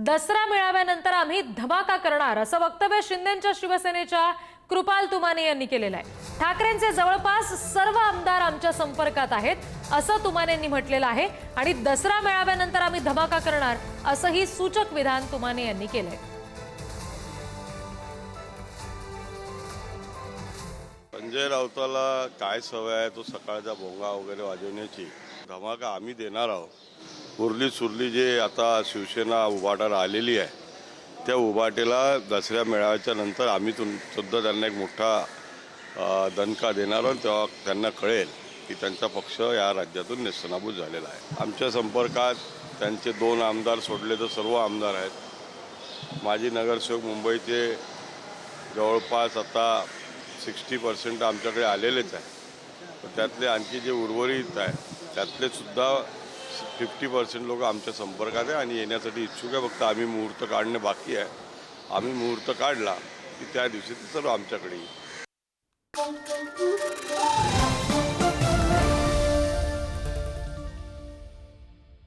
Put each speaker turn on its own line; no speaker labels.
दसरा मेळाव्यानंतर आम्ही धमाका करणार असं वक्तव्य शिंदेंच्या शिवसेनेच्या कृपाल तुमाने यांनी केलेलं आहे। ठाकरेंचे जवळपास सर्व आमदार आमच्या संपर्कात आहेत असं तुमानेंनी म्हटलेलं आहे आणि दसरा मेळाव्यानंतर आम्ही धमाका करणार असंही सूचक विधान तुमाने यांनी केलंय।
संजय राऊताला काय सवय आहे तो सकाळचा भोंगा वगैरे वाजवण्याची। धमाका आम्ही देणार आहोत। उरली सुरली जे आता शिवसेना उभाटाला आलेली आहे त्या उभाटेला दसऱ्या मेळाव्याच्या नंतर आम्ही सुद्धा त्यांना एक मोठा दणका देणार आहोत। तेव्हा त्यांना कळेल की त्यांचा पक्ष या राज्यातून नेस्तनाबूत झालेला आहे। आमच्या संपर्कात त्यांचे 2 आमदार सोडले तर सर्व आमदार आहेत। माजी नगरसेवक मुंबईचे जवळपास आता 60% आमच्याकडे आलेलेच आहे। त्यातले आणखी जे उर्वरित आहे त्यातले सुद्धा 50% लोक आमच्या संपर्कात आहे आणि येण्यासाठी इच्छुक आहे। फक्त आम्ही मुहूर्त काढणे बाकी आहे। आम्ही मुहूर्त काढला की त्या दिवशी ते सर्व आमच्याकडे येईल।